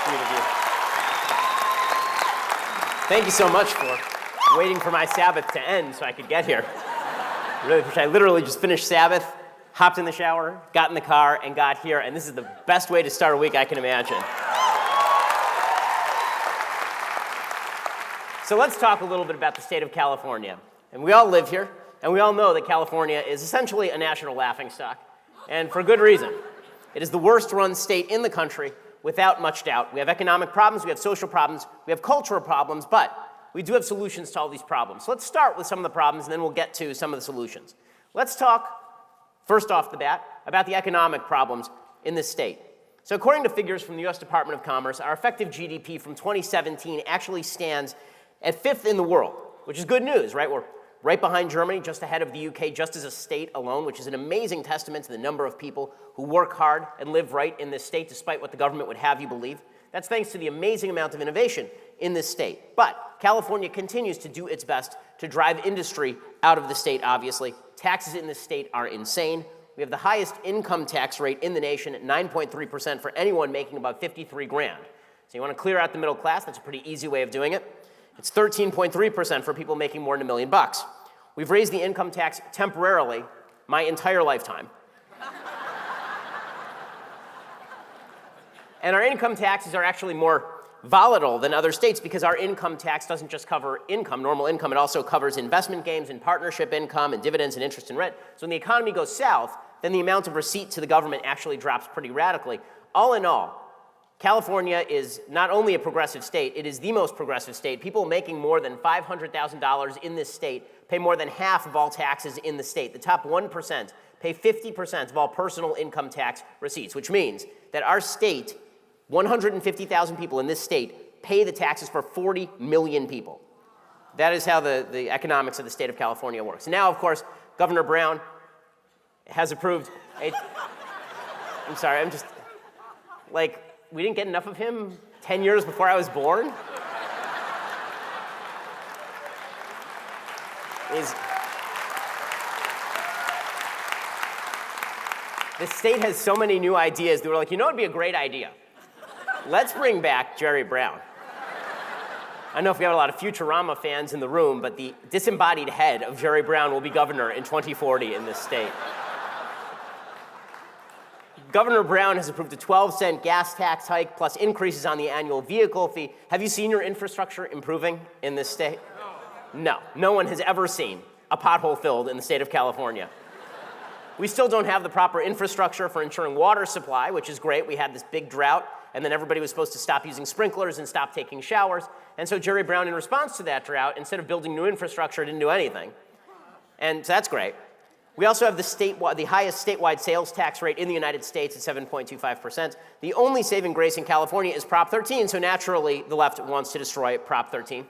sweet of you. Thank you so much for waiting for my Sabbath to end so I could get here. Really, I literally just finished Sabbath, hopped in the shower, got in the car, and got here, and this is the best way to start a week I can imagine. So let's talk a little bit about the state of California. And we all live here, and we all know that California is essentially a national laughingstock, and for good reason. It is the worst-run state in the country, without much doubt. We have economic problems, we have social problems, we have cultural problems, but we do have solutions to all these problems. So let's start with some of the problems, and then we'll get to some of the solutions. Let's talk, first off the bat, about the economic problems in this state. So according to figures from the U.S. Department of Commerce, our effective GDP from 2017 actually stands at 5th in the world, which is good news, right? We're right behind Germany, just ahead of the UK, just as a state alone, which is an amazing testament to the number of people who work hard and live right in this state, despite what the government would have you believe. That's thanks to the amazing amount of innovation in this state. But California continues to do its best to drive industry out of the state, obviously. Taxes in this state are insane. We have the highest income tax rate in the nation at 9.3% for anyone making about 53 grand. So you want to clear out the middle class, that's a pretty easy way of doing it. It's 13.3% for people making more than $1 million. We've raised the income tax temporarily my entire lifetime. And our income taxes are actually more volatile than other states because our income tax doesn't just cover income, normal income, it also covers investment gains and partnership income and dividends and interest and rent. So when the economy goes south, then the amount of receipt to the government actually drops pretty radically. All in all, California is not only a progressive state, it is the most progressive state. People making more than $500,000 in this state pay more than half of all taxes in the state. The top 1% pay 50% of all personal income tax receipts, which means that our state, 150,000 people in this state, pay the taxes for 40 million people. That is how the economics of the state of California works. Now, of course, Governor Brown has approved a... I'm sorry, I'm just... Like, we didn't get enough of him 10 years before I was born? The state has so many new ideas that we're like, you know what would be a great idea? Let's bring back Jerry Brown. I don't know if we have a lot of Futurama fans in the room, but the disembodied head of Jerry Brown will be governor in 2040 in this state. Governor Brown has approved a 12-cent gas tax hike plus increases on the annual vehicle fee. Have you seen your infrastructure improving in this state? No. No one has ever seen a pothole filled in the state of California. We still don't have the proper infrastructure for ensuring water supply, which is great. We had this big drought, and then everybody was supposed to stop using sprinklers and stop taking showers. And so Jerry Brown, in response to that drought, instead of building new infrastructure, didn't do anything. And so that's great. We also have the highest statewide sales tax rate in the United States at 7.25%. The only saving grace in California is Prop 13, so naturally the left wants to destroy Prop 13.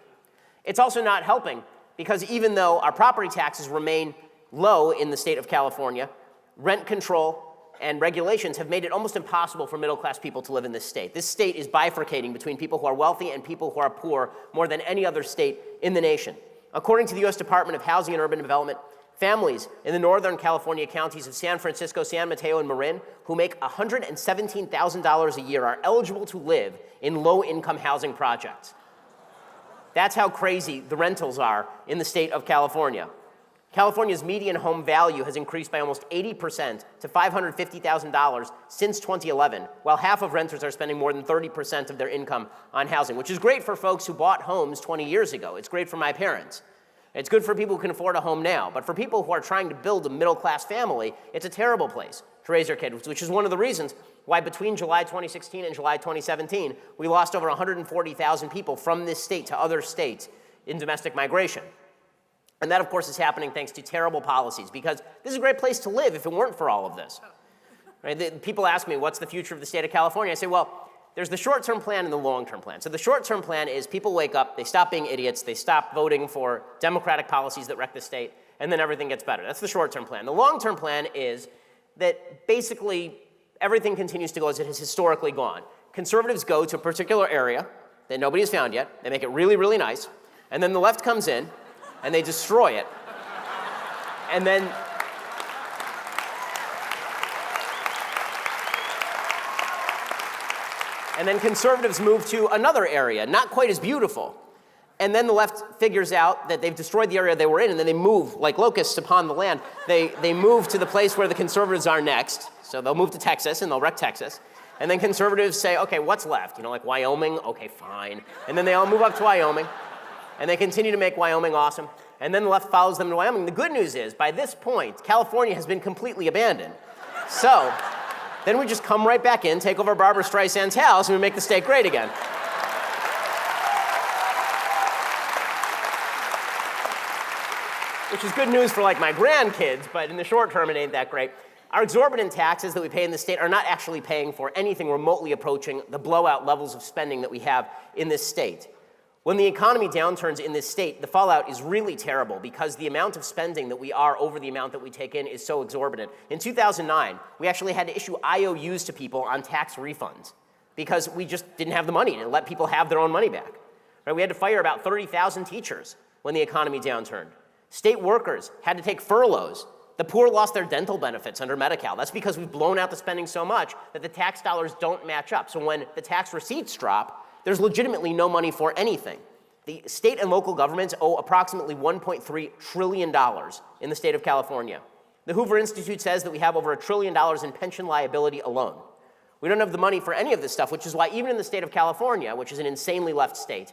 It's also not helping because even though our property taxes remain low in the state of California, rent control and regulations have made it almost impossible for middle-class people to live in this state. This state is bifurcating between people who are wealthy and people who are poor more than any other state in the nation. According to the U.S. Department of Housing and Urban Development, families in the Northern California counties of San Francisco, San Mateo, and Marin who make $117,000 a year are eligible to live in low-income housing projects. That's how crazy the rentals are in the state of California. California's median home value has increased by almost 80% to $550,000 since 2011, while half of renters are spending more than 30% of their income on housing, which is great for folks who bought homes 20 years ago. It's great for my parents. It's good for people who can afford a home now, but for people who are trying to build a middle-class family, it's a terrible place to raise their kids, which is one of the reasons why between July 2016 and July 2017, we lost over 140,000 people from this state to other states in domestic migration. And that, of course, is happening thanks to terrible policies, because this is a great place to live if it weren't for all of this. Right? People ask me, what's the future of the state of California? I say, well, there's the short-term plan and the long-term plan. So the short-term plan is people wake up, they stop being idiots, they stop voting for democratic policies that wreck the state, and then everything gets better. That's the short-term plan. The long-term plan is that basically everything continues to go as it has historically gone. Conservatives go to a particular area that nobody has found yet, they make it really, really nice, and then the left comes in, and they destroy it. And then And then conservatives move to another area, not quite as beautiful. And then the left figures out that they've destroyed the area they were in, and then they move, like locusts upon the land. They move to the place where the conservatives are next. So they'll move to Texas, and they'll wreck Texas. And then conservatives say, okay, what's left? You know, like Wyoming? Okay, fine. And then they all move up to Wyoming, and they continue to make Wyoming awesome. And then the left follows them to Wyoming. The good news is, by this point, California has been completely abandoned. So then we just come right back in, take over Barbara Streisand's house, and we make the state great again. Which is good news for like my grandkids, but in the short term, it ain't that great. Our exorbitant taxes that we pay in the state are not actually paying for anything remotely approaching the blowout levels of spending that we have in this state. When the economy downturns in this state, the fallout is really terrible because the amount of spending that we are over the amount that we take in is so exorbitant. In 2009, we actually had to issue IOUs to people on tax refunds because we just didn't have the money to let people have their own money back. Right? We had to fire about 30,000 teachers when the economy downturned. State workers had to take furloughs. The poor lost their dental benefits under Medi-Cal. That's because we've blown out the spending so much that the tax dollars don't match up. So when the tax receipts drop, there's legitimately no money for anything. The state and local governments owe approximately $1.3 trillion in the state of California. The Hoover Institute says that we have over $1 trillion in pension liability alone. We don't have the money for any of this stuff, which is why even in the state of California, which is an insanely left state,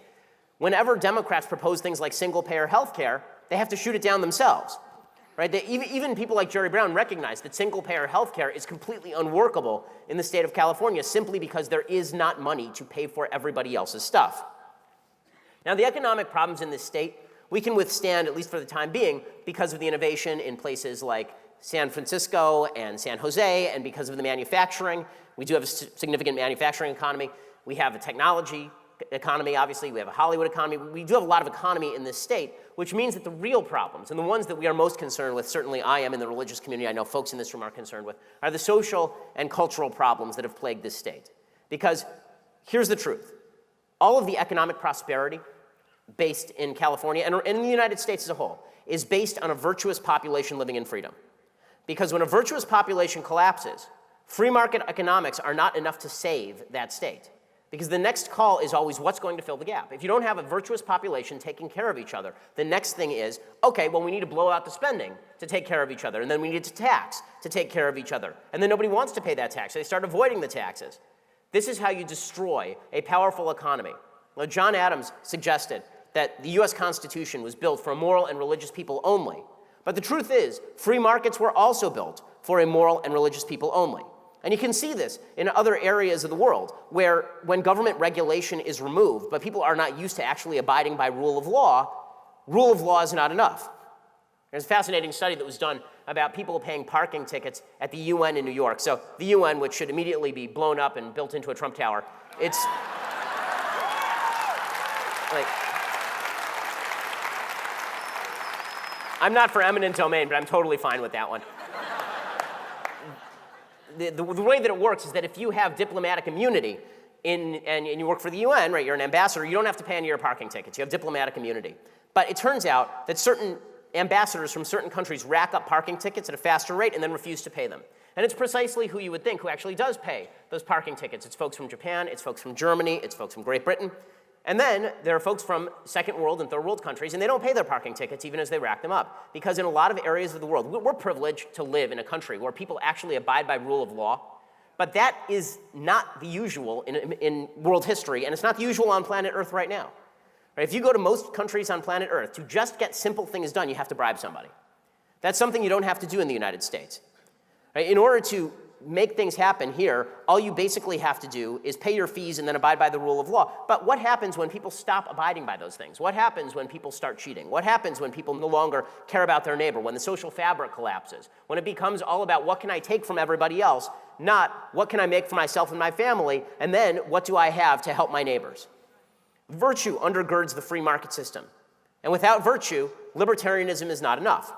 whenever Democrats propose things like single-payer health care, they have to shoot it down themselves. Right? Even people like Jerry Brown recognize that single-payer health care is completely unworkable in the state of California simply because there is not money to pay for everybody else's stuff. Now, the economic problems in this state, we can withstand, at least for the time being, because of the innovation in places like San Francisco and San Jose, and because of the manufacturing. We do have a significant manufacturing economy. We have a technology economy, obviously. We have a Hollywood economy. We do have a lot of economy in this state, which means that the real problems, and the ones that we are most concerned with, certainly I am in the religious community, I know folks in this room are concerned with, are the social and cultural problems that have plagued this state. Because here's the truth. All of the economic prosperity based in California, and in the United States as a whole, is based on a virtuous population living in freedom. Because when a virtuous population collapses, free market economics are not enough to save that state. Because the next call is always what's going to fill the gap. If you don't have a virtuous population taking care of each other, the next thing is, okay, well, we need to blow out the spending to take care of each other, and then we need to tax to take care of each other. And then nobody wants to pay that tax, so they start avoiding the taxes. This is how you destroy a powerful economy. Well, John Adams suggested that the US Constitution was built for moral and religious people only. But the truth is, free markets were also built for a moral and religious people only. And you can see this in other areas of the world where when government regulation is removed, but people are not used to actually abiding by rule of law is not enough. There's a fascinating study that was done about people paying parking tickets at the UN in New York. So the UN, which should immediately be blown up and built into a Trump tower, it's like, I'm not for eminent domain, but I'm totally fine with that one. The way that it works is that if you have diplomatic immunity and you work for the UN, right, you're an ambassador, you don't have to pay any of your parking tickets. You have diplomatic immunity. But it turns out that certain ambassadors from certain countries rack up parking tickets at a faster rate and then refuse to pay them. And it's precisely who you would think who actually does pay those parking tickets. It's folks from Japan, it's folks from Germany, it's folks from Great Britain. And then there are folks from second world and third world countries, and they don't pay their parking tickets even as they rack them up. Because in a lot of areas of the world, we're privileged to live in a country where people actually abide by rule of law. But that is not the usual in world history, and it's not the usual on planet Earth right now. Right? If you go to most countries on planet Earth, to just get simple things done, you have to bribe somebody. That's something you don't have to do in the United States. Right? In order to make things happen here, all you basically have to do is pay your fees and then abide by the rule of law. But what happens when people stop abiding by those things? What happens when people start cheating? What happens when people no longer care about their neighbor, when the social fabric collapses, when it becomes all about what can I take from everybody else, not what can I make for myself and my family, and then what do I have to help my neighbors? Virtue undergirds the free market system. And without virtue, libertarianism is not enough,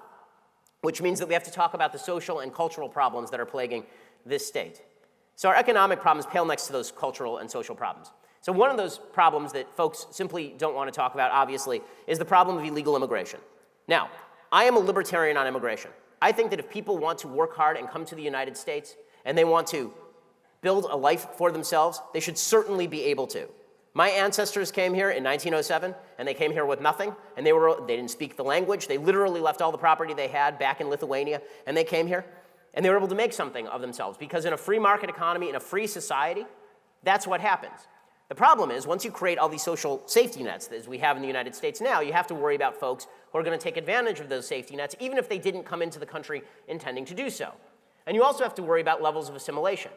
which means that we have to talk about the social and cultural problems that are plaguing this state. So our economic problems pale next to those cultural and social problems. So one of those problems that folks simply don't want to talk about, obviously, is the problem of illegal immigration. Now, I am a libertarian on immigration. I think that if people want to work hard and come to the United States, and they want to build a life for themselves, they should certainly be able to. My ancestors came here in 1907, and they came here with nothing, and they didn't speak the language. They literally left all the property they had back in Lithuania, and they came here, and they were able to make something of themselves, because in a free market economy, in a free society, that's what happens. The problem is, once you create all these social safety nets, as we have in the United States now, you have to worry about folks who are going to take advantage of those safety nets, even if they didn't come into the country intending to do so. And you also have to worry about levels of assimilation.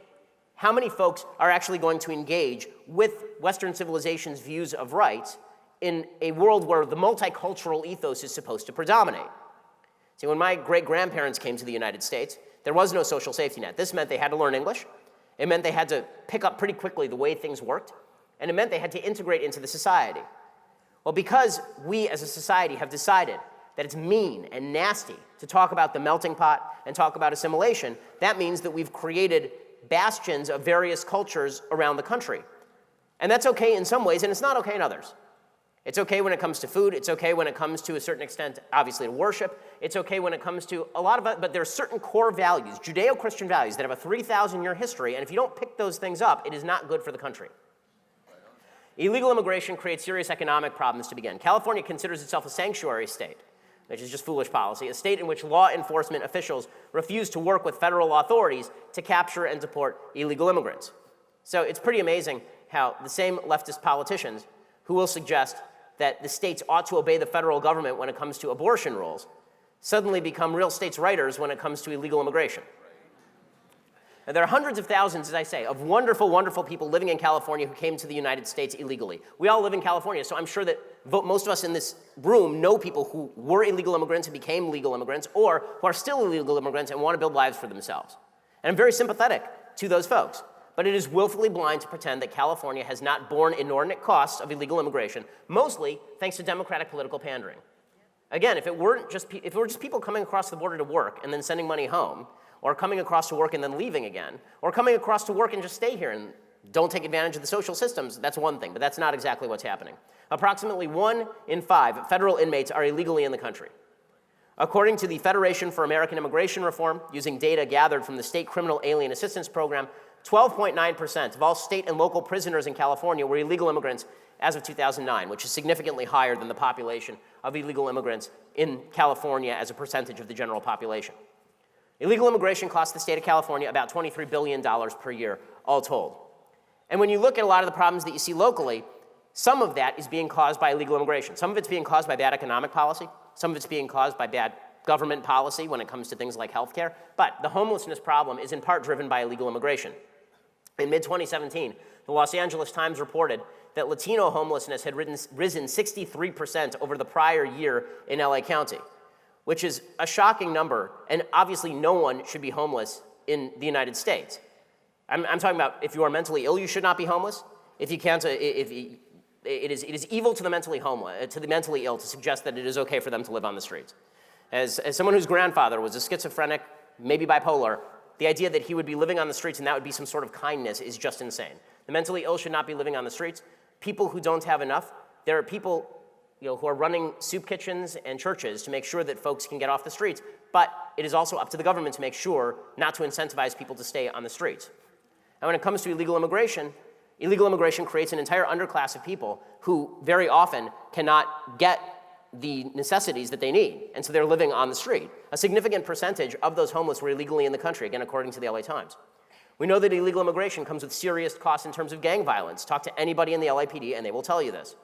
How many folks are actually going to engage with Western civilization's views of rights in a world where the multicultural ethos is supposed to predominate? See, when my great-grandparents came to the United States, there was no social safety net. This meant they had to learn English. It meant they had to pick up pretty quickly the way things worked. And it meant they had to integrate into the society. Well, because we as a society have decided that it's mean and nasty to talk about the melting pot and talk about assimilation, that means that we've created bastions of various cultures around the country. And that's okay in some ways, and it's not okay in others. It's okay when it comes to food. It's okay when it comes to a certain extent, obviously, to worship. It's okay when it comes to a lot of it, but there are certain core values, Judeo-Christian values, that have a 3,000-year history, and if you don't pick those things up, it is not good for the country. Illegal immigration creates serious economic problems to begin. California considers itself a sanctuary state, which is just foolish policy, a state in which law enforcement officials refuse to work with federal authorities to capture and deport illegal immigrants. So it's pretty amazing how the same leftist politicians who will suggest that the states ought to obey the federal government when it comes to abortion rules suddenly become real states' writers when it comes to illegal immigration. And there are hundreds of thousands, as I say, of wonderful, wonderful people living in California who came to the United States illegally. We all live in California, so I'm sure that most of us in this room know people who were illegal immigrants and became legal immigrants, or who are still illegal immigrants and want to build lives for themselves. And I'm very sympathetic to those folks. But it is willfully blind to pretend that California has not borne inordinate costs of illegal immigration, mostly thanks to democratic political pandering. Again, if it were just people coming across the border to work and then sending money home, or coming across to work and then leaving again, or coming across to work and just stay here and don't take advantage of the social systems, that's one thing, but that's not exactly what's happening. Approximately 1 in 5 federal inmates are illegally in the country. According to the Federation for American Immigration Reform, using data gathered from the State Criminal Alien Assistance Program, 12.9% of all state and local prisoners in California were illegal immigrants as of 2009, which is significantly higher than the population of illegal immigrants in California as a percentage of the general population. Illegal immigration costs the state of California about $23 billion per year, all told. And when you look at a lot of the problems that you see locally, some of that is being caused by illegal immigration. Some of it's being caused by bad economic policy. Some of it's being caused by bad government policy when it comes to things like healthcare. But the homelessness problem is in part driven by illegal immigration. In mid-2017, the Los Angeles Times reported that Latino homelessness had risen 63% over the prior year in LA County, which is a shocking number, and obviously no one should be homeless in the United States. I'm talking about if you are mentally ill, you should not be homeless. If you can't, it is evil to the mentally ill to suggest that it is okay for them to live on the streets. As someone whose grandfather was a schizophrenic, maybe bipolar, the idea that he would be living on the streets and that would be some sort of kindness is just insane. The mentally ill should not be living on the streets. People who don't have enough, there are people who are running soup kitchens and churches to make sure that folks can get off the streets, but it is also up to the government to make sure not to incentivize people to stay on the streets. And when it comes to illegal immigration creates an entire underclass of people who very often cannot get the necessities that they need, and so they're living on the street. A significant percentage of those homeless were illegally in the country, again, according to the LA Times. We know that illegal immigration comes with serious costs in terms of gang violence. Talk to anybody in the LAPD and they will tell you this.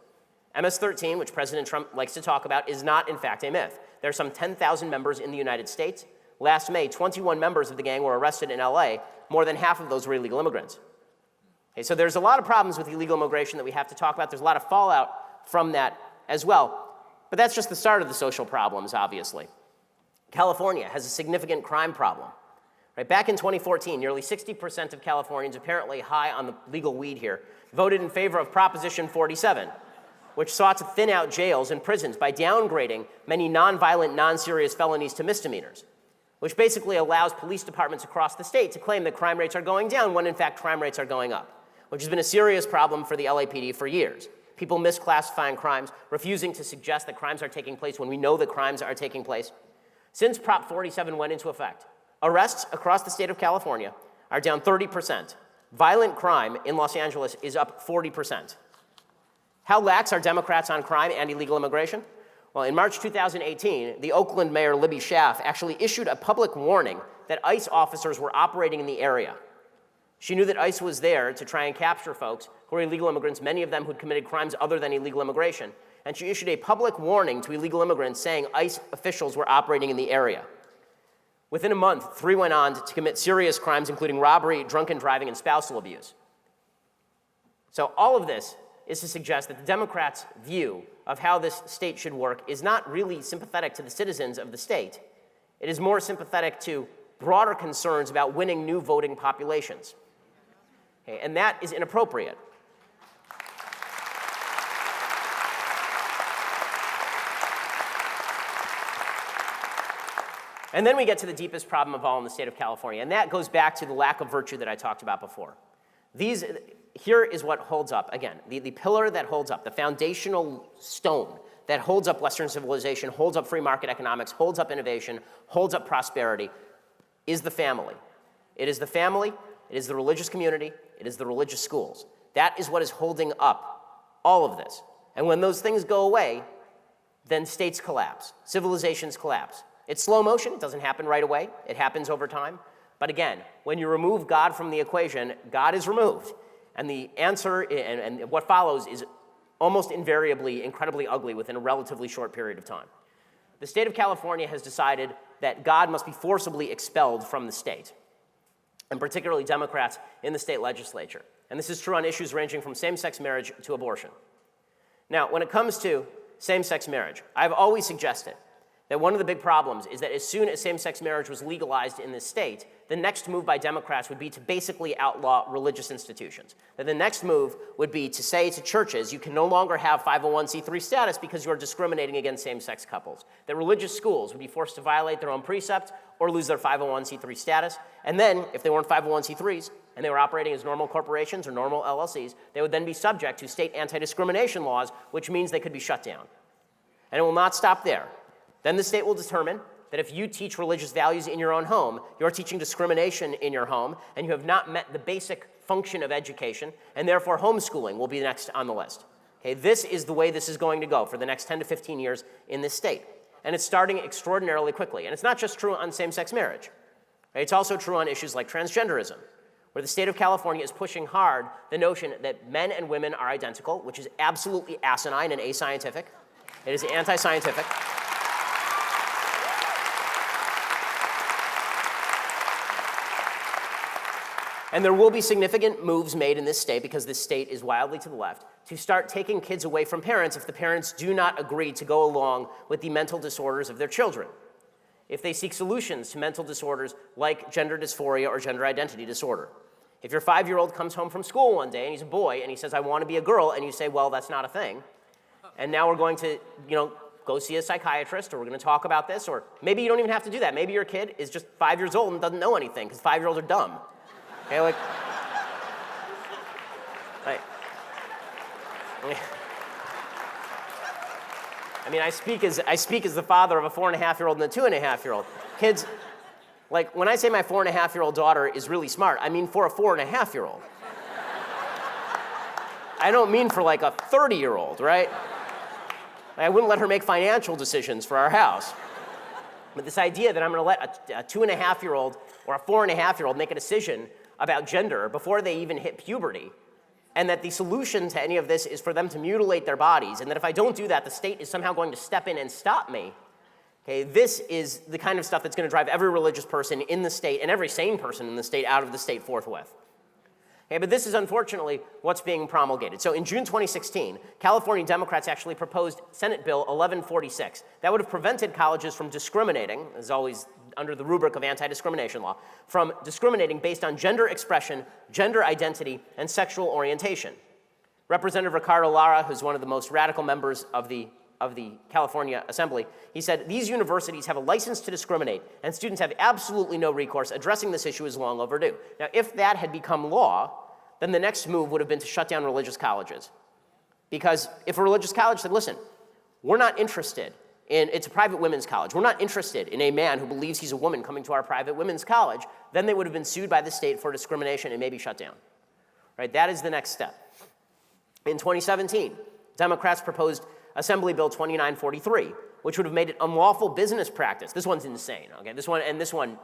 MS-13, which President Trump likes to talk about, is not, in fact, a myth. There are some 10,000 members in the United States. Last May, 21 members of the gang were arrested in LA. More than half of those were illegal immigrants. Okay, so there's a lot of problems with illegal immigration that we have to talk about. There's a lot of fallout from that as well. But that's just the start of the social problems, obviously. California has a significant crime problem. Right, back in 2014, nearly 60% of Californians, apparently high on the legal weed here, voted in favor of Proposition 47, which sought to thin out jails and prisons by downgrading many nonviolent, non-serious felonies to misdemeanors, which basically allows police departments across the state to claim that crime rates are going down when in fact crime rates are going up, which has been a serious problem for the LAPD for years. People misclassifying crimes, refusing to suggest that crimes are taking place when we know that crimes are taking place. Since Prop 47 went into effect, arrests across the state of California are down 30%, Violent crime in Los Angeles is up 40%. How lax are Democrats on crime and illegal immigration? Well, in March 2018, the Oakland mayor, Libby Schaaf, actually issued a public warning that ICE officers were operating in the area. She knew that ICE was there to try and capture folks who are illegal immigrants, many of them who'd committed crimes other than illegal immigration. And she issued a public warning to illegal immigrants saying ICE officials were operating in the area. Within a month, 3 went on to commit serious crimes, including robbery, drunken driving, and spousal abuse. So all of this is to suggest that the Democrats' view of how this state should work is not really sympathetic to the citizens of the state. It is more sympathetic to broader concerns about winning new voting populations. Okay, and that is inappropriate. And then we get to the deepest problem of all in the state of California, and that goes back to the lack of virtue that I talked about before. Here is what holds up, again, the pillar that holds up, the foundational stone that holds up Western civilization, holds up free market economics, holds up innovation, holds up prosperity, is the family. It is the family, it is the religious community, it is the religious schools. That is what is holding up all of this. And when those things go away, then states collapse, civilizations collapse. It's slow motion, it doesn't happen right away, it happens over time. But again, when you remove God from the equation, God is removed. And the answer and what follows is almost invariably incredibly ugly within a relatively short period of time. The state of California has decided that God must be forcibly expelled from the state, and particularly Democrats in the state legislature. And this is true on issues ranging from same-sex marriage to abortion. Now, when it comes to same-sex marriage, I've always suggested that one of the big problems is that as soon as same-sex marriage was legalized in this state, the next move by Democrats would be to basically outlaw religious institutions. That the next move would be to say to churches, you can no longer have 501c3 status because you are discriminating against same-sex couples. That religious schools would be forced to violate their own precept or lose their 501c3 status. And then, if they weren't 501c3s and they were operating as normal corporations or normal LLCs, they would then be subject to state anti-discrimination laws, which means they could be shut down. And it will not stop there. Then the state will determine that if you teach religious values in your own home, you're teaching discrimination in your home, and you have not met the basic function of education, and therefore homeschooling will be next on the list. Okay, this is the way this is going to go for the next 10 to 15 years in this state. And it's starting extraordinarily quickly. And it's not just true on same-sex marriage. Right? It's also true on issues like transgenderism, where the state of California is pushing hard the notion that men and women are identical, which is absolutely asinine and ascientific. It is anti-scientific. And there will be significant moves made in this state, because this state is wildly to the left, to start taking kids away from parents if the parents do not agree to go along with the mental disorders of their children. If they seek solutions to mental disorders like gender dysphoria or gender identity disorder. If your 5-year-old comes home from school one day and he's a boy and he says, I want to be a girl, and you say, well, that's not a thing. And now we're going to, go see a psychiatrist, or we're going to talk about this, or maybe you don't even have to do that. Maybe your kid is just 5 years old and doesn't know anything, because 5-year-olds are dumb. Okay, like, I mean, I speak as the father of a 4.5-year-old and a 2.5-year-old. Kids, like, when I say my 4.5-year-old daughter is really smart, I mean for a 4.5-year-old. I don't mean for like a 30-year-old, right? I wouldn't let her make financial decisions for our house. But this idea that I'm going to let a 2.5-year-old or a 4.5-year-old make a decision about gender before they even hit puberty, and that the solution to any of this is for them to mutilate their bodies, and that if I don't do that, the state is somehow going to step in and stop me. Okay, this is the kind of stuff that's going to drive every religious person in the state and every sane person in the state out of the state forthwith. Okay, but this is unfortunately what's being promulgated. So in June 2016, California Democrats actually proposed Senate Bill 1146. That would have prevented colleges from discriminating, as always under the rubric of anti-discrimination law, from discriminating based on gender expression, gender identity, and sexual orientation. Representative Ricardo Lara, who's one of the most radical members of the California Assembly, he said, these universities have a license to discriminate, and students have absolutely no recourse. Addressing this issue is long overdue. Now, if that had become law, then the next move would have been to shut down religious colleges. Because if a religious college said, listen, we're not interested in, it's a private women's college, we're not interested in a man who believes he's a woman coming to our private women's college, then they would have been sued by the state for discrimination and maybe shut down. right? That is the next step. In 2017, Democrats proposed Assembly Bill 2943, which would have made it unlawful business practice. This one's insane, okay? This one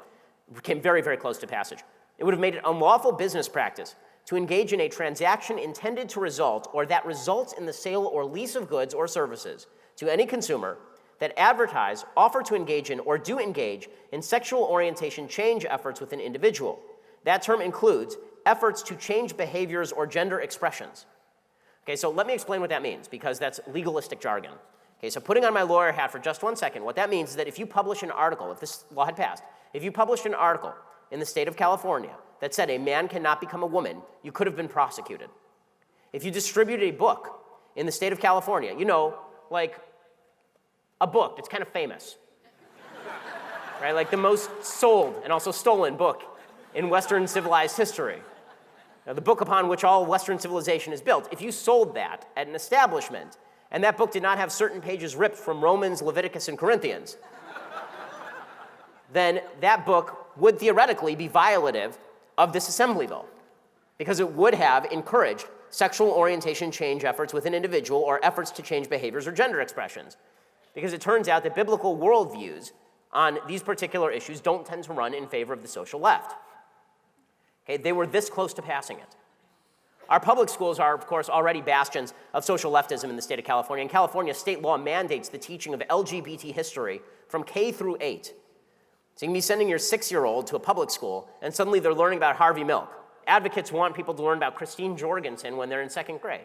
came very, very close to passage. It would have made it unlawful business practice to engage in a transaction intended to result or that results in the sale or lease of goods or services to any consumer that advertise, offer to engage in, or do engage in sexual orientation change efforts with an individual. That term includes efforts to change behaviors or gender expressions. Okay, so let me explain what that means, because that's legalistic jargon. Okay, so putting on my lawyer hat for just 1 second, what that means is that if you publish an article, if this law had passed, if you published an article in the state of California that said a man cannot become a woman, you could have been prosecuted. If you distributed a book in the state of California, you know, like a book that's kind of famous, right? Like the most sold and also stolen book in Western civilized history. Now, the book upon which all Western civilization is built. If you sold that at an establishment and that book did not have certain pages ripped from Romans, Leviticus, and Corinthians, then that book would theoretically be violative of this assembly bill, because it would have encouraged sexual orientation change efforts with an individual or efforts to change behaviors or gender expressions. Because it turns out that biblical worldviews on these particular issues don't tend to run in favor of the social left. Okay, they were this close to passing it. Our public schools are, of course, already bastions of social leftism in the state of California. And California state law mandates the teaching of LGBT history from K through 8. So you can be sending your 6-year-old to a public school, and suddenly they're learning about Harvey Milk. Advocates want people to learn about Christine Jorgensen when they're in 2nd grade.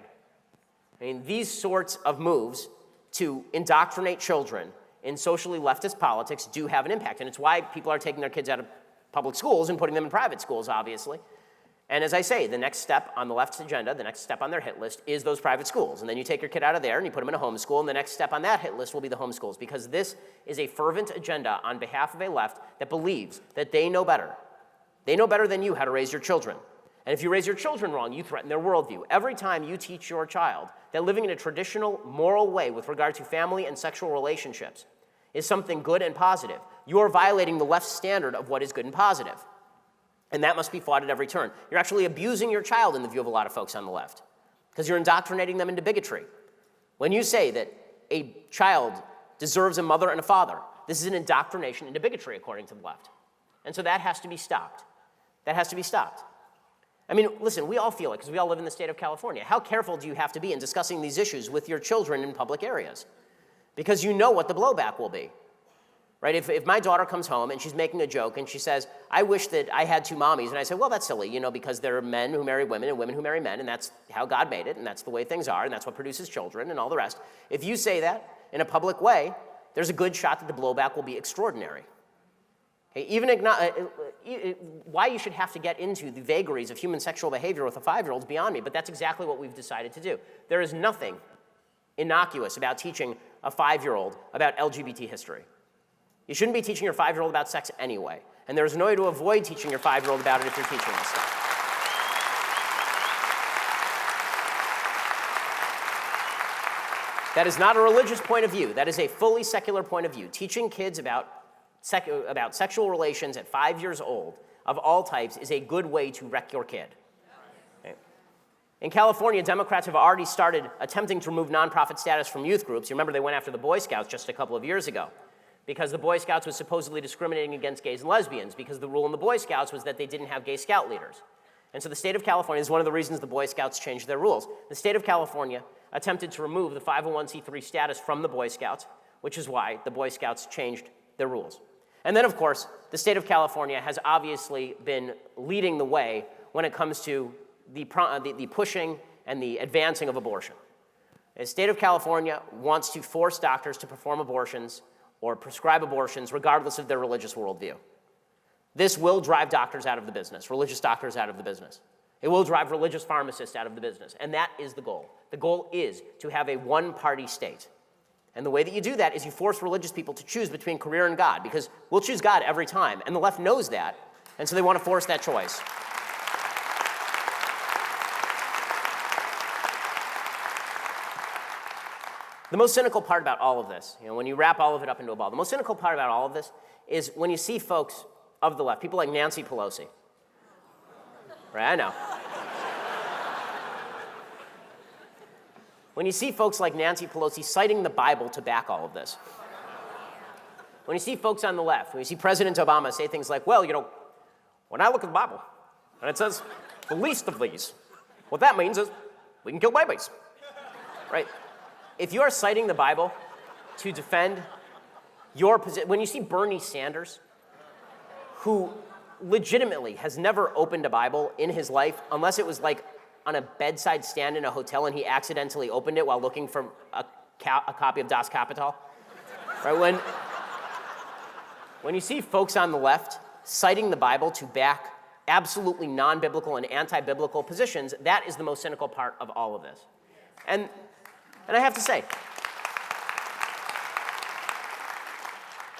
I mean, these sorts of moves to indoctrinate children in socially leftist politics do have an impact. And it's why people are taking their kids out of public schools and putting them in private schools, obviously. And as I say, the next step on the left's agenda, the next step on their hit list is those private schools. And then you take your kid out of there and you put them in a homeschool, and the next step on that hit list will be the homeschools, because this is a fervent agenda on behalf of a left that believes that they know better. They know better than you how to raise your children. And if you raise your children wrong, you threaten their worldview. Every time you teach your child that living in a traditional, moral way with regard to family and sexual relationships is something good and positive, you are violating the left's standard of what is good and positive. And that must be fought at every turn. You're actually abusing your child in the view of a lot of folks on the left, because you're indoctrinating them into bigotry. When you say that a child deserves a mother and a father, this is an indoctrination into bigotry, according to the left. And so that has to be stopped. That has to be stopped. I mean, listen, we all feel it because we all live in the state of California. How careful do you have to be in discussing these issues with your children in public areas? Because you know what the blowback will be, right? If my daughter comes home and she's making a joke and she says, I wish that I had 2 mommies, and I say, well, that's silly, you know, because there are men who marry women and women who marry men, and that's how God made it, and that's the way things are, and that's what produces children and all the rest. If you say that in a public way, there's a good shot that the blowback will be extraordinary. Why you should have to get into the vagaries of human sexual behavior with a 5-year-old is beyond me, but that's exactly what we've decided to do. There is nothing innocuous about teaching a 5-year-old about LGBT history. You shouldn't be teaching your 5-year-old about sex anyway, and there's no way to avoid teaching your 5-year-old about it if you're teaching this stuff. That is not a religious point of view. That is a fully secular point of view. Teaching kids about sexual relations at 5 years old of all types is a good way to wreck your kid. Okay. In California, Democrats have already started attempting to remove nonprofit status from youth groups. You remember they went after the Boy Scouts just a couple of years ago because the Boy Scouts was supposedly discriminating against gays and lesbians, because the rule in the Boy Scouts was that they didn't have gay scout leaders. And so the state of California is one of the reasons the Boy Scouts changed their rules. The state of California attempted to remove the 501c3 status from the Boy Scouts, which is why the Boy Scouts changed their rules. And then, of course, the state of California has obviously been leading the way when it comes to the pushing and the advancing of abortion. The state of California wants to force doctors to perform abortions or prescribe abortions regardless of their religious worldview. This will drive doctors out of the business, religious doctors out of the business. It will drive religious pharmacists out of the business, and that is the goal. The goal is to have a one-party state. And the way that you do that is you force religious people to choose between career and God, because we'll choose God every time, and the left knows that, and so they want to force that choice. The most cynical part about all of this, when you wrap all of it up into a ball, the most cynical part about all of this is when you see folks of the left, people like Nancy Pelosi. Right, I know. when you see folks like Nancy Pelosi citing the Bible to back all of this, when you see folks on the left, when you see President Obama say things like, well, when I look at the Bible and it says the least of these, what that means is we can kill babies, right? If you are citing the Bible to defend your position, when you see Bernie Sanders, who legitimately has never opened a Bible in his life, unless it was like on a bedside stand in a hotel and he accidentally opened it while looking for a copy of Das Kapital, right? When you see folks on the left citing the Bible to back absolutely non-biblical and anti-biblical positions, that is the most cynical part of all of this. And I have to say,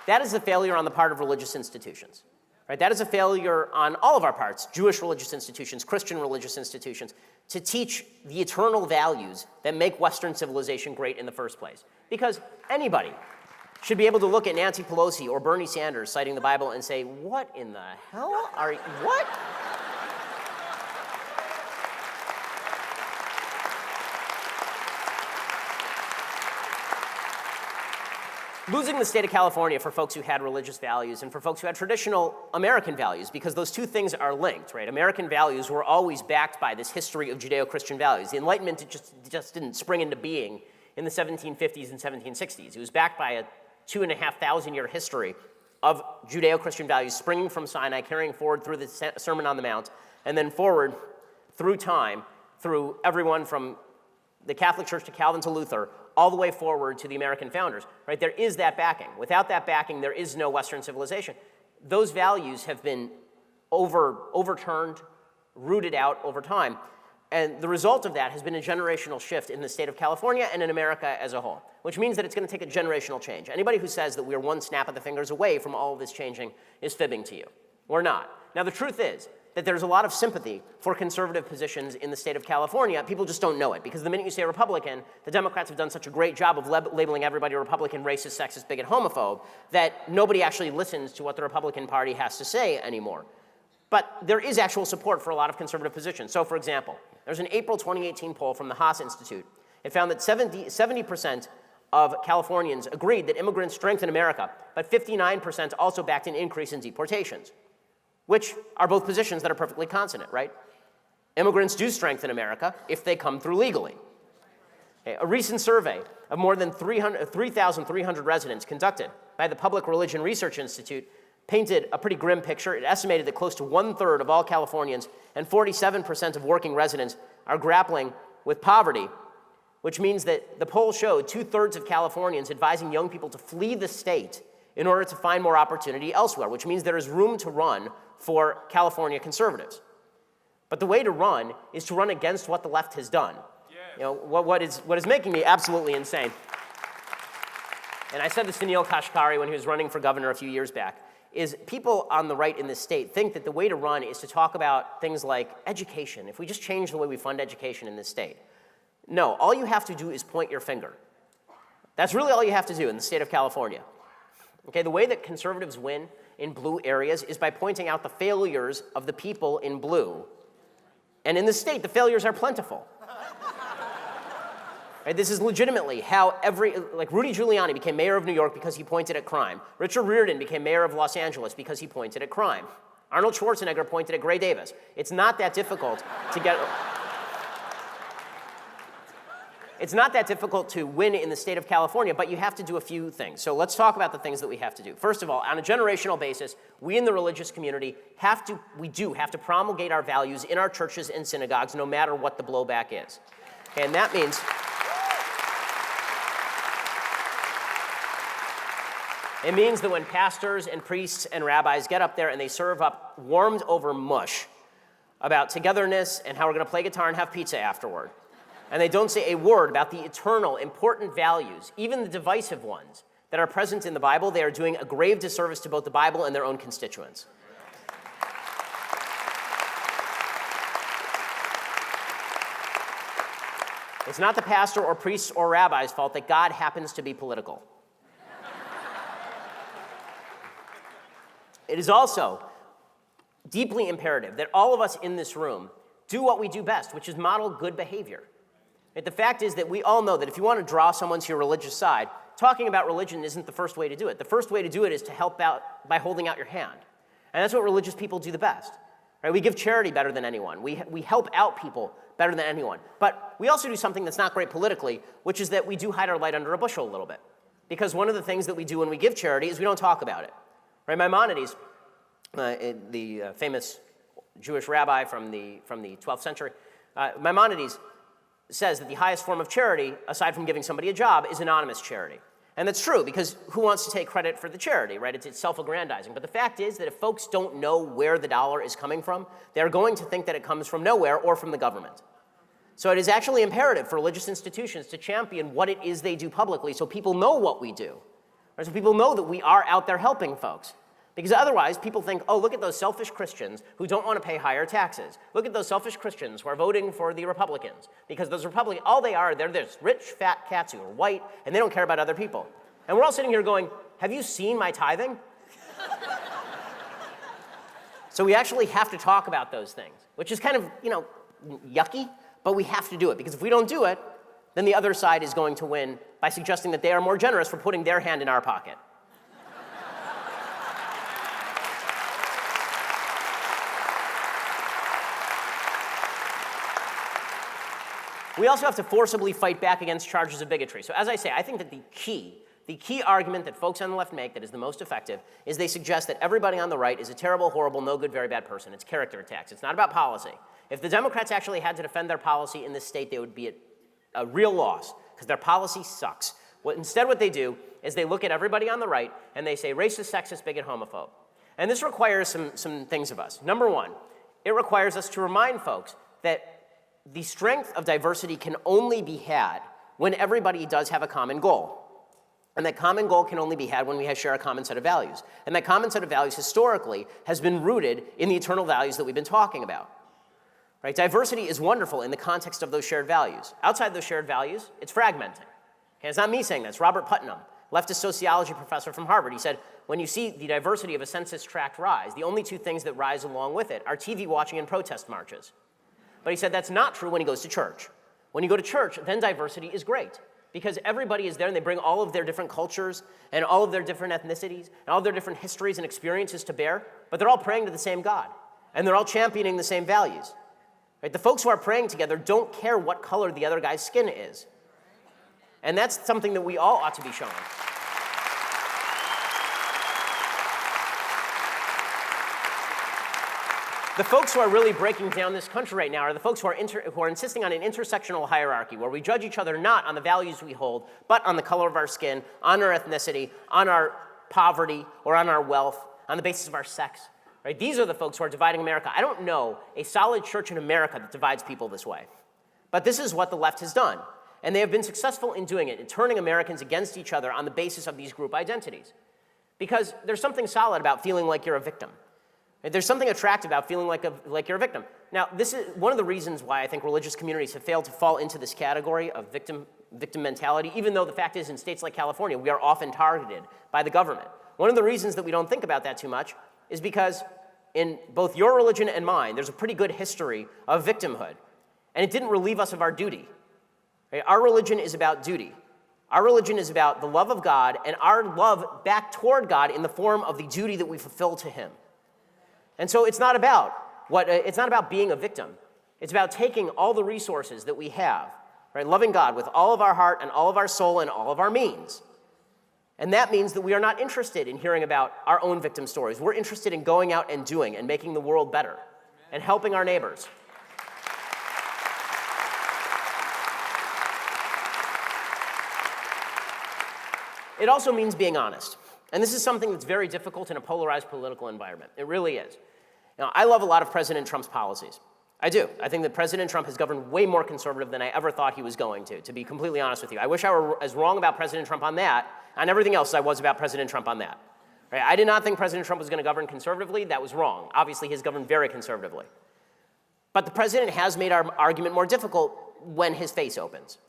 that is a failure on the part of religious institutions. Right? That is a failure on all of our parts, Jewish religious institutions, Christian religious institutions, to teach the eternal values that make Western civilization great in the first place. Because anybody should be able to look at Nancy Pelosi or Bernie Sanders citing the Bible and say, what in the hell are you, what? Losing the state of California for folks who had religious values and for folks who had traditional American values, because those two things are linked, right? American values were always backed by this history of Judeo-Christian values. The Enlightenment just didn't spring into being in the 1750s and 1760s. It was backed by a 2,500-year history of Judeo-Christian values springing from Sinai, carrying forward through the Sermon on the Mount, and then forward through time, through everyone from the Catholic Church to Calvin to Luther, all the way forward to the American founders, right? There is that backing. Without that backing, there is no Western civilization. Those values have been overturned, rooted out over time. And the result of that has been a generational shift in the state of California and in America as a whole, which means that it's going to take a generational change. Anybody who says that we are one snap of the fingers away from all of this changing is fibbing to you. We're not. Now, the truth is that there's a lot of sympathy for conservative positions in the state of California. People just don't know it, because the minute you say Republican, the Democrats have done such a great job of labeling everybody a Republican, racist, sexist, bigot, homophobe, that nobody actually listens to what the Republican Party has to say anymore. But there is actual support for a lot of conservative positions. So, for example, there's an April 2018 poll from the Haas Institute. It found that 70% of Californians agreed that immigrants strengthen America, but 59% also backed an increase in deportations, which are both positions that are perfectly consonant, right? Immigrants do strengthen America if they come through legally. Okay, a recent survey of more than 3,300 residents conducted by the Public Religion Research Institute painted a pretty grim picture. It estimated that close to 1/3 of all Californians and 47% of working residents are grappling with poverty, which means that the poll showed 2/3 of Californians advising young people to flee the state in order to find more opportunity elsewhere, which means there is room to run for California conservatives. But the way to run is to run against what the left has done. Yes. What is making me absolutely insane, and I said this to Neil Kashkari when he was running for governor a few years back, is people on the right in this state think that the way to run is to talk about things like education. If we just change the way we fund education in this state. No, all you have to do is point your finger. That's really all you have to do in the state of California. Okay, the way that conservatives win in blue areas is by pointing out the failures of the people in blue. And in this state, the failures are plentiful. Right, this is legitimately how Rudy Giuliani became mayor of New York because he pointed at crime. Richard Riordan became mayor of Los Angeles because he pointed at crime. Arnold Schwarzenegger pointed at Gray Davis. It's not that difficult to get... It's not that difficult to win in the state of California, but you have to do a few things. So let's talk about the things that we have to do. First of all, on a generational basis, we in the religious community have to promulgate our values in our churches and synagogues, no matter what the blowback is. Okay, and that means it means that when pastors and priests and rabbis get up there and they serve up warmed over mush about togetherness and how we're going to play guitar and have pizza afterward, and they don't say a word about the eternal, important values, even the divisive ones, that are present in the Bible, they are doing a grave disservice to both the Bible and their own constituents. It's not the pastor or priests or rabbi's fault that God happens to be political. It is also deeply imperative that all of us in this room do what we do best, which is model good behavior. Right? The fact is that we all know that if you want to draw someone to your religious side, talking about religion isn't the first way to do it. The first way to do it is to help out by holding out your hand. And that's what religious people do the best. Right? We give charity better than anyone. We help out people better than anyone. But we also do something that's not great politically, which is that we do hide our light under a bushel a little bit. Because one of the things that we do when we give charity is we don't talk about it. Right? Maimonides, the famous Jewish rabbi from the 12th century, Maimonides says that the highest form of charity, aside from giving somebody a job, is anonymous charity. And that's true, because who wants to take credit for the charity, right? It's self-aggrandizing. But the fact is that if folks don't know where the dollar is coming from, they're going to think that it comes from nowhere or from the government. So it is actually imperative for religious institutions to champion what it is they do publicly so people know what we do. Right? So people know that we are out there helping folks. Because otherwise, people think, oh, look at those selfish Christians who don't want to pay higher taxes. Look at those selfish Christians who are voting for the Republicans. Because those Republicans, all they are, they're this rich, fat cats who are white, and they don't care about other people. And we're all sitting here going, have you seen my tithing? So we actually have to talk about those things, which is kind of, yucky, but we have to do it. Because if we don't do it, then the other side is going to win by suggesting that they are more generous for putting their hand in our pocket. We also have to forcibly fight back against charges of bigotry. So as I say, I think that the key argument that folks on the left make that is the most effective is they suggest that everybody on the right is a terrible, horrible, no good, very bad person. It's character attacks. It's not about policy. If the Democrats actually had to defend their policy in this state, they would be at a real loss because their policy sucks. Instead, what they do is they look at everybody on the right and they say racist, sexist, bigot, homophobe. And this requires some things of us. Number one, it requires us to remind folks that the strength of diversity can only be had when everybody does have a common goal. And that common goal can only be had when we share a common set of values. And that common set of values historically has been rooted in the eternal values that we've been talking about. Right? Diversity is wonderful in the context of those shared values. Outside those shared values, it's fragmenting. Okay, it's not me saying that, it's Robert Putnam, leftist sociology professor from Harvard. He said, when you see the diversity of a census tract rise, the only two things that rise along with it are TV watching and protest marches. But he said that's not true when he goes to church. When you go to church, then diversity is great because everybody is there and they bring all of their different cultures and all of their different ethnicities and all of their different histories and experiences to bear, but they're all praying to the same God and they're all championing the same values. Right? The folks who are praying together don't care what color the other guy's skin is. And that's something that we all ought to be showing. The folks who are really breaking down this country right now are the folks who are insisting on an intersectional hierarchy where we judge each other not on the values we hold, but on the color of our skin, on our ethnicity, on our poverty, or on our wealth, on the basis of our sex. Right? These are the folks who are dividing America. I don't know a solid church in America that divides people this way. But this is what the left has done. And they have been successful in doing it, in turning Americans against each other on the basis of these group identities. Because there's something solid about feeling like you're a victim. There's something attractive about feeling like you're a victim. Now, this is one of the reasons why I think religious communities have failed to fall into this category of victim mentality, even though the fact is in states like California, we are often targeted by the government. One of the reasons that we don't think about that too much is because in both your religion and mine, there's a pretty good history of victimhood. And it didn't relieve us of our duty. Right? Our religion is about duty. Our religion is about the love of God and our love back toward God in the form of the duty that we fulfill to him. And so it's not about being a victim. It's about taking all the resources that we have, right? Loving God with all of our heart and all of our soul and all of our means. And that means that we are not interested in hearing about our own victim stories. We're interested in going out and doing and making the world better and helping our neighbors. It also means being honest. And this is something that's very difficult in a polarized political environment. It really is. Now, I love a lot of President Trump's policies. I do. I think that President Trump has governed way more conservative than I ever thought he was going to be completely honest with you. I wish I were as wrong about President Trump on that, on everything else as I was about President Trump on that. Right? I did not think President Trump was going to govern conservatively. That was wrong. Obviously, he's governed very conservatively. But the president has made our argument more difficult when his face opens.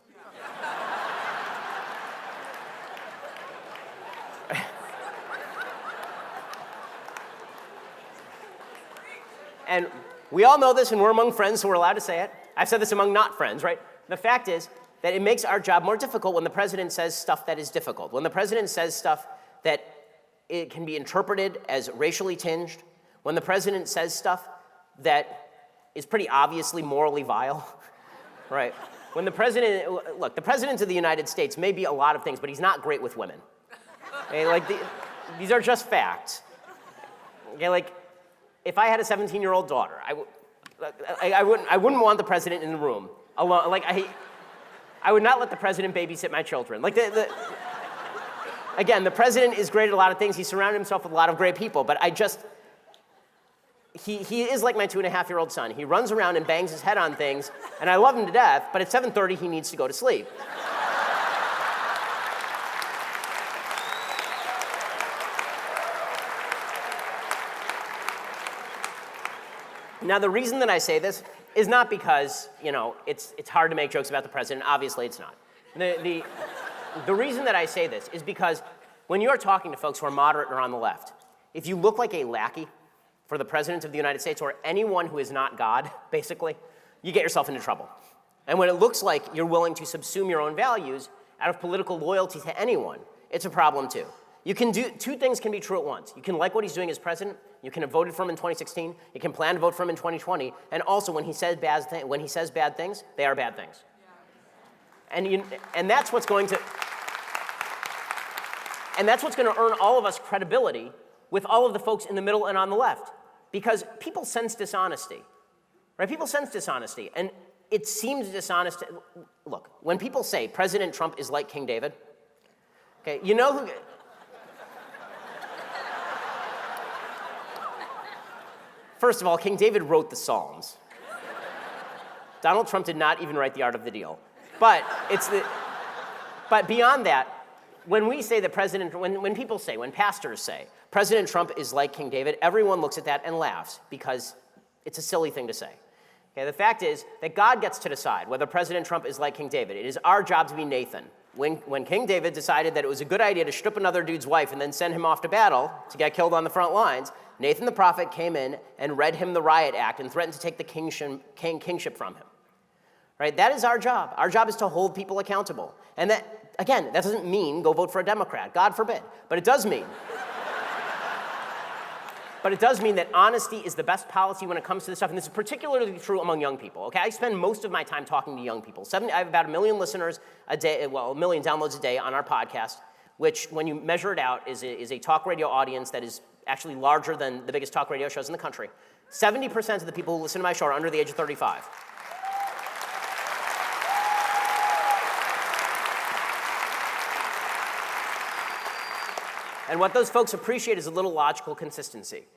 And we all know this, and we're among friends, so we're allowed to say it. I've said this among not friends, right? The fact is that it makes our job more difficult when the president says stuff that is difficult, when the president says stuff that it can be interpreted as racially tinged, when the president says stuff that is pretty obviously morally vile, right? When the president, look, the president of the United States may be a lot of things, but he's not great with women. Okay, like these are just facts. Okay, like if I had a 17-year-old daughter, I wouldn't want the president in the room alone. Like I would not let the president babysit my children. Like again, the president is great at a lot of things. He surrounded himself with a lot of great people, but he is like my 2.5-year-old son. He runs around and bangs his head on things, and I love him to death, but at 7:30 he needs to go to sleep. Now, the reason that I say this is not because, it's hard to make jokes about the president. Obviously, it's not. The reason that I say this is because when you're talking to folks who are moderate or on the left, if you look like a lackey for the president of the United States or anyone who is not God, basically, you get yourself into trouble. And when it looks like you're willing to subsume your own values out of political loyalty to anyone, it's a problem too. You can do, two things can be true at once. You can like what he's doing as president, you can have voted for him in 2016, you can plan to vote for him in 2020, and also when he says bad things, they are bad things. And that's what's going to earn all of us credibility with all of the folks in the middle and on the left. Because people sense dishonesty, right? People sense dishonesty, and it seems dishonest. Look, when people say President Trump is like King David, okay, you know who... First of all, King David wrote the Psalms. Donald Trump did not even write The Art of the Deal. But beyond that, when we say that when pastors say, President Trump is like King David, everyone looks at that and laughs because it's a silly thing to say. Okay, the fact is that God gets to decide whether President Trump is like King David. It is our job to be Nathan. When King David decided that it was a good idea to strip another dude's wife and then send him off to battle to get killed on the front lines, Nathan the prophet came in and read him the riot act and threatened to take the kingship from him. Right? That is our job. Our job is to hold people accountable. And that, again, that doesn't mean go vote for a Democrat. God forbid. But it does mean that honesty is the best policy when it comes to this stuff, and this is particularly true among young people, okay? I spend most of my time talking to young people. I have about 1 million listeners a day, 1 million downloads a day on our podcast, which, when you measure it out, is a talk radio audience that is actually larger than the biggest talk radio shows in the country. 70% of the people who listen to my show are under the age of 35. And what those folks appreciate is a little logical consistency.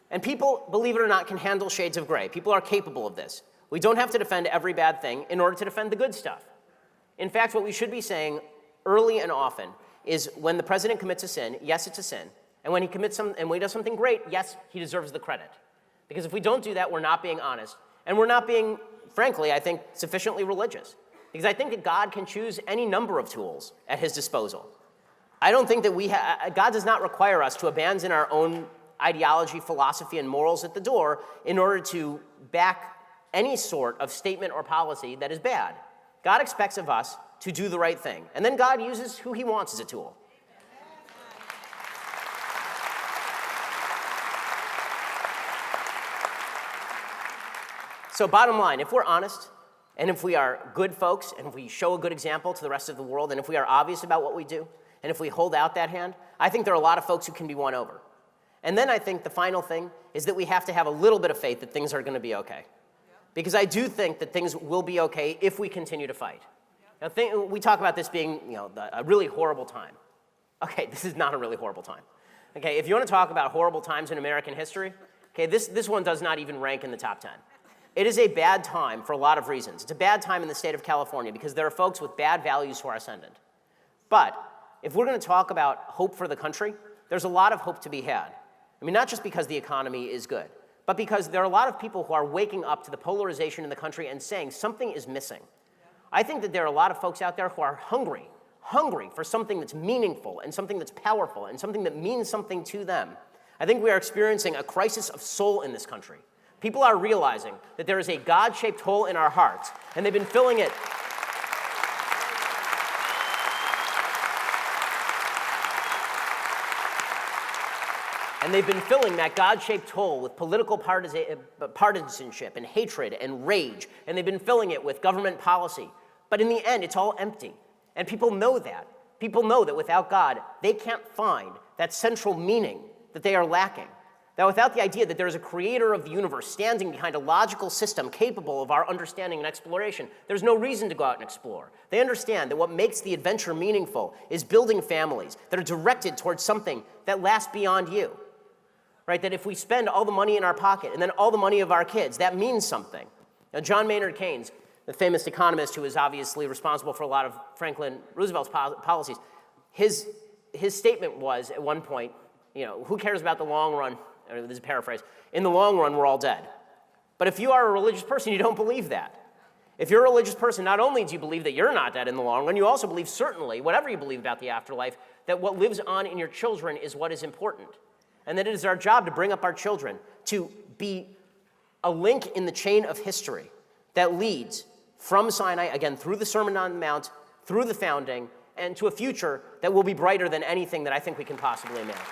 And people, believe it or not, can handle shades of gray. People are capable of this. We don't have to defend every bad thing in order to defend the good stuff. In fact, what we should be saying early and often is when the president commits a sin, yes, it's a sin. And when he does something great, yes, he deserves the credit. Because if we don't do that, we're not being honest. And we're not being, frankly, I think, sufficiently religious. Because I think that God can choose any number of tools at his disposal. I don't think that God does not require us to abandon our own ideology, philosophy, and morals at the door in order to back any sort of statement or policy that is bad. God expects of us to do the right thing. And then God uses who he wants as a tool. So bottom line, if we're honest, and if we are good folks, and if we show a good example to the rest of the world, and if we are obvious about what we do, and if we hold out that hand, I think there are a lot of folks who can be won over. And then I think the final thing is that we have to have a little bit of faith that things are going to be okay. Because I do think that things will be okay if we continue to fight. Now, we talk about this being, a really horrible time. Okay, this is not a really horrible time. Okay, if you want to talk about horrible times in American history, okay, this one does not even rank in the top 10. It is a bad time for a lot of reasons. It's a bad time in the state of California because there are folks with bad values who are ascendant. But if we're going to talk about hope for the country, there's a lot of hope to be had. I mean, not just because the economy is good, but because there are a lot of people who are waking up to the polarization in the country and saying something is missing. I think that there are a lot of folks out there who are hungry for something that's meaningful and something that's powerful and something that means something to them. I think we are experiencing a crisis of soul in this country. People are realizing that there is a God-shaped hole in our hearts, and they've been filling it And they've been filling that God-shaped hole with political partisanship and hatred and rage, and they've been filling it with government policy. But in the end, it's all empty. And people know that. People know that without God, they can't find that central meaning that they are lacking. That without the idea that there is a creator of the universe standing behind a logical system capable of our understanding and exploration, there's no reason to go out and explore. They understand that what makes the adventure meaningful is building families that are directed towards something that lasts beyond you. Right? That if we spend all the money in our pocket and then all the money of our kids, that means something. Now, John Maynard Keynes, the famous economist who is obviously responsible for a lot of Franklin Roosevelt's policies, his statement was at one point, who cares about the long run? This is a paraphrase. In the long run, we're all dead. But if you are a religious person, you don't believe that. If you're a religious person, not only do you believe that you're not dead in the long run, you also believe certainly, whatever you believe about the afterlife, that what lives on in your children is what is important. And that it is our job to bring up our children to be a link in the chain of history that leads from Sinai, again, through the Sermon on the Mount, through the founding, and to a future that will be brighter than anything that I think we can possibly imagine.